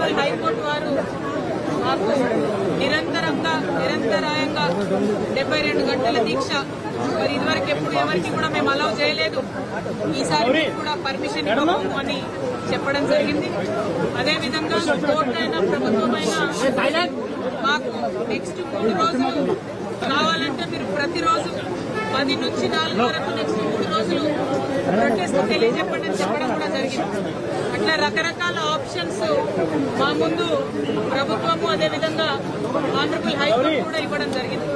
Honourable high court వారు మాకు నిరంతరాయంగా 72 గంటల దీక్ష మరి ఇదివరకు ఎప్పుడు ఎవరికి కూడా మేము అలౌ చేయలేదు. ఈసారి కూడా పర్మిషన్ ఇవ్వము అని చెప్పడం జరిగింది. అదేవిధంగా కోర్టు అయినా ప్రభుత్వమైనా మాకు నెక్స్ట్ 3 రోజులు కావాలంటే మీరు ప్రతిరోజు 10 నుంచి 4 వరకు నెక్స్ట్ 3 రోజులు ప్రొటెస్ట్ తెలియజెప్పండి అని చెప్పడం కూడా జరిగింది. అట్లా రకరకాల ఆప్షన్స్ మా ముందు ప్రభుత్వము అదేవిధంగా ఆనరబుల్ హైకోర్టు కూడా ఇవ్వడం జరిగింది.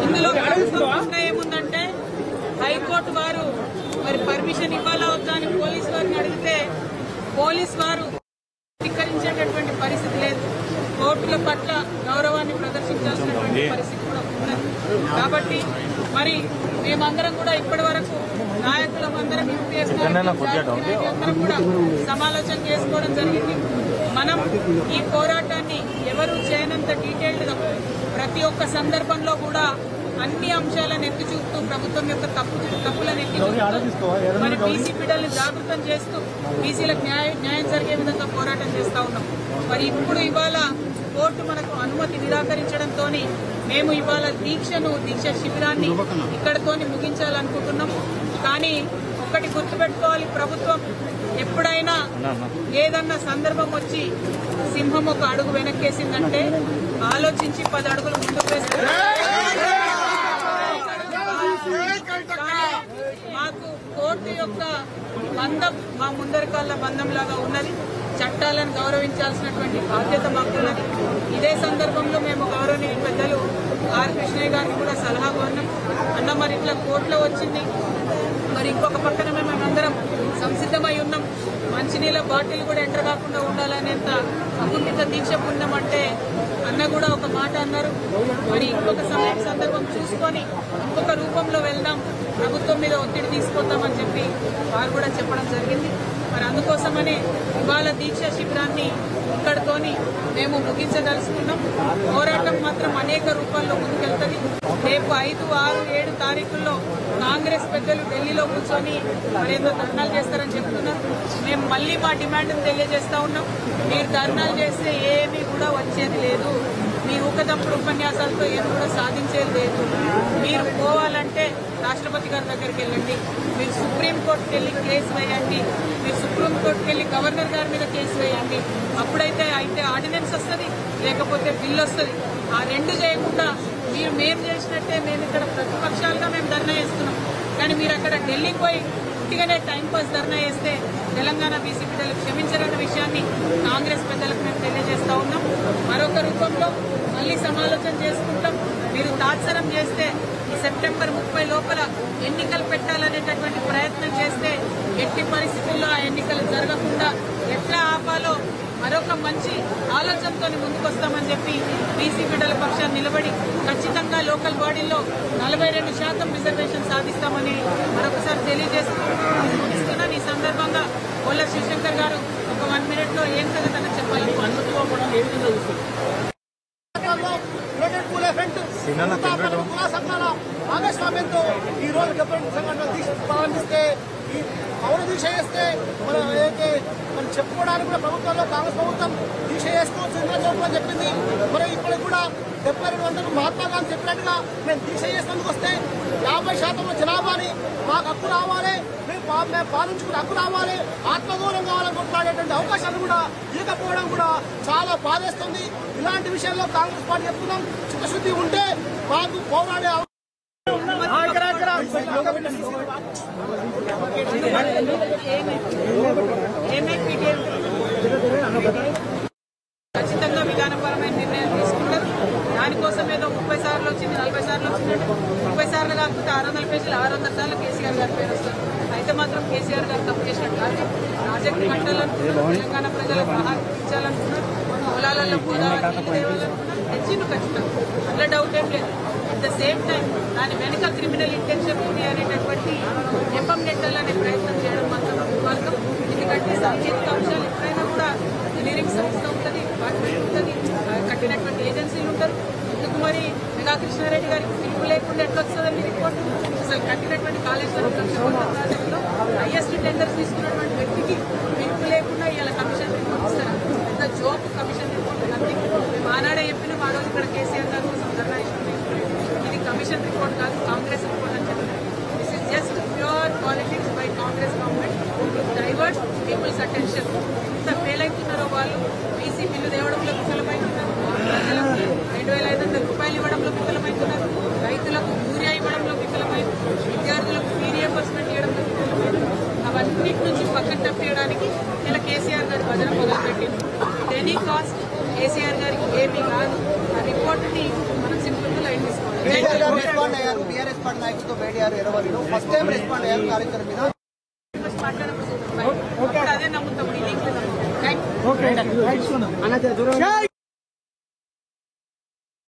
ఇందులో ప్రభుత్వం ఏముందంటే హైకోర్టు వారు మరి పర్మిషన్ ఇవ్వాలా వద్దా అని పోలీసు వారిని అడిగితే పోలీసు వారు స్వీకరించేటటువంటి పరిస్థితి లేదు. కోర్టుల పట్ల గౌరవాన్ని ప్రదర్శించాల్సినటువంటి పరిస్థితి కూడా ఉన్నది. కాబట్టి మరి మేమందరం కూడా ఇప్పటి వరకు నాయకులందరం యూపీఎస్ అందరం కూడా సమాలోచన చేసుకోవడం జరిగింది. మనం ఈ పోరాటాన్ని ఎవరు చేయనంత డీటెయిల్డ్గా ప్రతి ఒక్క సందర్భంలో కూడా అన్ని అంశాలను ఎత్తి చూపుతూ ప్రభుత్వం యొక్క తప్పులను ఎత్తి చూపుతూ మరి బీసీ బిడ్డల్ని జాగృతం చేస్తూ బీసీలకు న్యాయం జరిగే విధంగా పోరాటం చేస్తా ఉన్నాం. మరి ఇప్పుడు ఇవాళ కోర్టు మనకు అనుమతి నిరాకరించడంతో మేము ఇవాళ దీక్ష శిబిరాన్ని ఇక్కడతోని ముగించాలనుకుంటున్నాం. కానీ ఒక్కటి గుర్తుపెట్టుకోవాలి, ప్రభుత్వం ఎప్పుడైనా ఏదన్నా సందర్భం వచ్చి సింహం ఒక అడుగు వెనక్కేసిందంటే ఆలోచించి 10 అడుగులు ముందుకు వేస్తారు. మాకు కోర్టు యొక్క బంధం మా ముందరికాళ్ళ బంధంలాగా ఉన్నది. చట్టాలను గౌరవించాల్సినటువంటి బాధ్యత మాకున్నది. ఇదే సందర్భంలో మేము గౌరవనీయ పెద్దలు ఆర్ కృష్ణయ్య గారికి కూడా సలహా కోరినాం. అన్న మరి ఇట్లా కోర్టులో వచ్చింది, మరి ఇంకొక పక్కన మేమందరం సంసిద్ధమై ఉన్నాం, మంచినీళ్ళ బాటిల్ కూడా ఎంటర్ కాకుండా ఉండాలనేంత అకుంఠిత దీక్ష పుణ్యమంటే అన్న కూడా ఒక మాట అన్నారు. మరి ఇంకొక సందర్భం చూసుకొని ఇంకొక రూపంలో వెళ్దాం, ప్రభుత్వం మీద ఒత్తిడి తీసుకొద్దామని చెప్పి వారు కూడా చెప్పడం జరిగింది. మరి అందుకోసమనే ఇవాళ దీక్ష శిబిరాన్ని ఇక్కడితోని మేము ముగించదలుచుకున్నాం. పోరాటం మాత్రం అనేక రూపాల్లో ముందుకెళ్తుంది. రేపు 5, 6, 7 తారీఖుల్లో కాంగ్రెస్ పెద్దలు ఢిల్లీలో కూర్చొని మరేందో ధర్నాలు చేస్తారని చెప్తున్నారు. మేము మళ్లీ మా డిమాండ్ను తెలియజేస్తా ఉన్నాం. మీరు ధర్నాలు చేస్తే ఏమీ కూడా వచ్చేది లేదు, మీ ఊకదంపుడు ఉపన్యాసాలతో ఏమి కూడా సాధించేది లేదు. మీరు పోవాలంటే రాష్ట్రపతి గారి దగ్గరికి వెళ్ళండి, మీరు సుప్రీంకోర్టుకి వెళ్ళి కేసు వేయండి, మీరు సుప్రీంకోర్టుకి వెళ్ళి గవర్నర్ గారి మీద కేసు వేయండి. అప్పుడైతే ఆర్డినెన్స్ వస్తుంది, లేకపోతే బిల్లు వస్తుంది. ఆ 2 చేయకుండా మేము చేసినట్టే మేము ఇక్కడ ప్రతిపక్షాలుగా మేము ధర్నా చేస్తున్నాం. కానీ మీరు అక్కడ ఢిల్లీకి పోయి ఉట్టిగానే టైంపాస్ ధర్నా చేస్తే తెలంగాణ బీసీ బిడ్డలు క్షమించారన్న విషయాన్ని కాంగ్రెస్ పెద్దలకు మేము తెలియజేస్తా ఉన్నాం. మరొక రూపంలో మళ్లీ సమాలోచన చేసుకుంటాం. మీరు తాత్సరం చేస్తే ఈ సెప్టెంబర్ 30 లోపల ఎన్నికలు పెట్టాలనేటటువంటి ప్రయత్నం చేస్తే ఎట్టి పరిస్థితుల్లో ఆ ఎన్నికలు జరగకుండా ఎట్లా ఆపాలో మరొక మంచి ఆలోచనతో ముందుకొస్తామని చెప్పి బీసీ బిడ్డల పక్షాన్ని నిలబడి ఖచ్చితంగా లోకల్ బాడీల్లో 42% రిజర్వేషన్ సాధిస్తామని మరొకసారి తెలియజేస్తున్నాను. ఈ సందర్భంగా కొల్ల శివశంకర్ గారు ఒక 1 మినిట్లో ఏం కథ చెప్పాలి. భాగస్వామ్యంతో ఈ రోజు సంఘటన ప్రారంభిస్తే ఈ పౌర దీక్ష చేస్తే మనం ఏదైతే మనం చెప్పుకోవడానికి కూడా ప్రభుత్వంలో కాంగ్రెస్ ప్రభుత్వం దీక్ష చేసుకోవచ్చు అని చెప్పింది. మరి ఇప్పటికి కూడా 72 గంటలు మహాత్మా గాంధీ చెప్పినట్టుగా మేము దీక్ష చేసినందుకు వస్తే 50% జనాభాని మాకు హక్కు రావాలి, మేము పాలించుకునే హక్కు రావాలి, ఆత్మగౌరవం కావాలని కొట్లాడేటువంటి అవకాశాలు కూడా ఇవ్వకపోవడం కూడా చాలా బాధేస్తుంది. ఇలాంటి విషయాల్లో కాంగ్రెస్ పార్టీ చెప్తున్నాం, చిత్తశుద్ధి ఉంటే మాకు పోరాడే ఖచ్చితంగా విధానపరమైన నిర్ణయం తీసుకుంటారు. దానికోసం ఏదో 30 సార్లు వచ్చింది, 40 సార్లు వచ్చిందంటే 30 సార్లు కాకపోతే 600 పేజీలు 600 సార్లు కేసీఆర్ గారి పేరు వస్తారు. అయితే మాత్రం కేసీఆర్ గారు తప్పు చేసినట్టు కాదు. ప్రాజెక్టు కట్టాలనుకున్నారు, తెలంగాణ ప్రజలకు ఇచ్చాలనుకున్నారు, పొలాలలో గోదావరి తెచ్చిండు ఖచ్చితంగా, అందులో డౌట్ ఏం లేదు. అట్ ద సేమ్ టైం దాని వెనుక క్రిమినల్ ఇంటెన్షన్ ఉంది అనేటటువంటి నెపం నెట్టాలనే ప్రయత్నం చేయడం మాత్రం దుర్మార్గం. ఎందుకంటే సాంకేతిక అంశాలు ఎప్పుడైనా కూడా ఇంజనీరింగ్ సంస్థ ఉంటుంది, డిపార్ట్మెంట్ ఉంటుంది, కట్టినటువంటి ఏజెన్సీలు ఉంటారు. ఎందుకు మరి మెగా కృష్ణారెడ్డి గారికి పిలుపు లేకుండా ఎట్లా వస్తుందండి రిపోర్ట్? అసలు కట్టినటువంటి కాళేశ్వరం ప్రాజెక్టులో హైయెస్ట్ టెండర్స్ తీసుకున్నటువంటి వ్యక్తికి పిలుపు లేకుండా ఇలా కమిషన్ రిపోర్ట్ ఇస్తారు. రెస్పాండ్ అయ్యారు, బీఆర్ఎస్ పార్టీ నాయకులతో భేటీ అయ్యారు ఎర్రవల్లిలో. ఫస్ట్ టైం రెస్పాండ్ అయ్యారు కార్యక్రమం మీద. అదే నమ్ముతాం.